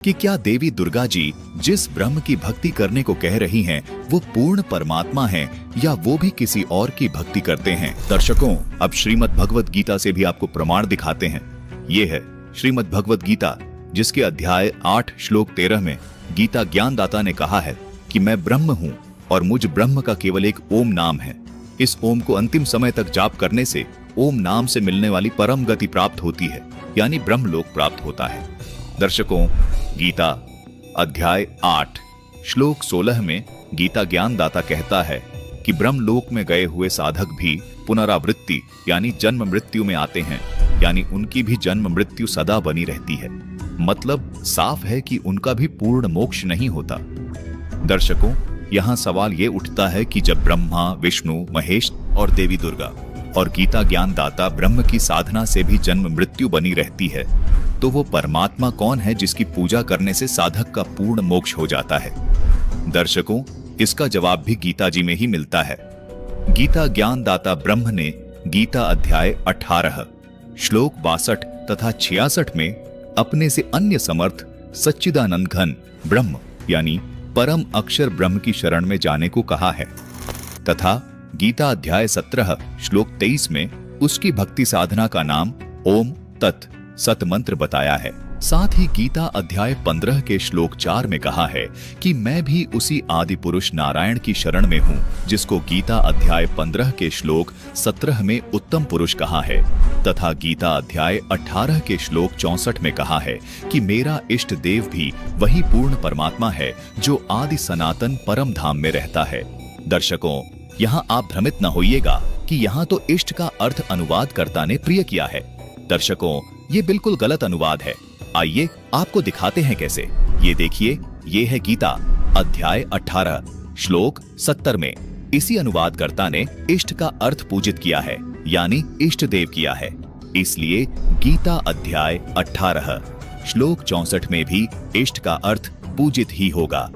कि क्या देवी दुर्गा जी जिस ब्रह्म की भक्ति करने को कह रही हैं, वो पूर्ण परमात्मा हैं या वो भी किसी और की भक्ति करते हैं। दर्शकों, अब श्रीमद् भगवत गीता से भी आपको प्रमाण दिखाते हैं। ये है श्रीमद् भगवत गीता, जिसके अध्याय 8 श्लोक 13 में गीता ज्ञानदाता ने कहा है कि मैं ब्रह्म हूँ और मुझ ब्रह्म का केवल एक ओम नाम है। इस ओम को अंतिम समय तक जाप करने से ओम नाम से मिलने वाली परम गति प्राप्त होती है, यानी ब्रह्मलोक प्राप्त होता है। दर्शकों, गीता अध्याय 8 श्लोक 16 में गीता ज्ञानदाता कहता है कि ब्रह्मलोक में गए हुए साधक भी पुनरावृत्ति यानी जन्म मृत्यु में आते हैं, यानी उनकी भी जन्म मृत्यु सदा बनी रहती है। मतलब साफ है कि उनका भी पूर्ण मोक्ष नहीं होता। दर्शकों, यहाँ सवाल ये उठता है कि जब ब्रह्मा, विष्णु, महेश और देवी दुर्गा और गीता ज्ञानदाता ब्रह्म की साधना से भी जन्म मृत्यु बनी रहती है, तो वो परमात्मा कौन है जिसकी पूजा करने से साधक का पूर्ण मोक्ष हो जाता है। दर्शकों, इसका जवाब भी गीता जी में ही मिलता है। गीता ज्ञानदाता ब्रह्म ने गीता अध्याय 18 श्लोक 62 तथा 66 में अपने से अन्य समर्थ सच्चिदानंद घन ब्रह्म यानी परम अक्षर ब्रह्म की शरण में जाने को कहा है, तथा गीता अध्याय 17 श्लोक 23 में उसकी भक्ति साधना का नाम ओम तत् सत मंत्र बताया है। साथ ही गीता अध्याय 15 के श्लोक 4 में कहा है कि मैं भी उसी आदि पुरुष नारायण की शरण में हूँ, जिसको गीता अध्याय 15 के श्लोक 17 में उत्तम पुरुष कहा है, तथा गीता अध्याय 18 के श्लोक 64 में कहा है कि मेरा इष्ट देव भी वही पूर्ण परमात्मा है जो आदि सनातन परम धाम में रहता है। दर्शकों, यहाँ आप भ्रमित न होइएगा कि यहाँ तो इष्ट का अर्थ अनुवादकर्ता ने प्रिय किया है। दर्शकों, ये बिल्कुल गलत अनुवाद है। आइए आपको दिखाते हैं कैसे। ये देखिए, ये है गीता अध्याय 18 श्लोक 70 में इसी अनुवादकर्ता ने इष्ट का अर्थ पूजित किया है, यानी इष्ट देव किया है। इसलिए गीता अध्याय 18 श्लोक 64 में भी इष्ट का अर्थ पूजित ही होगा।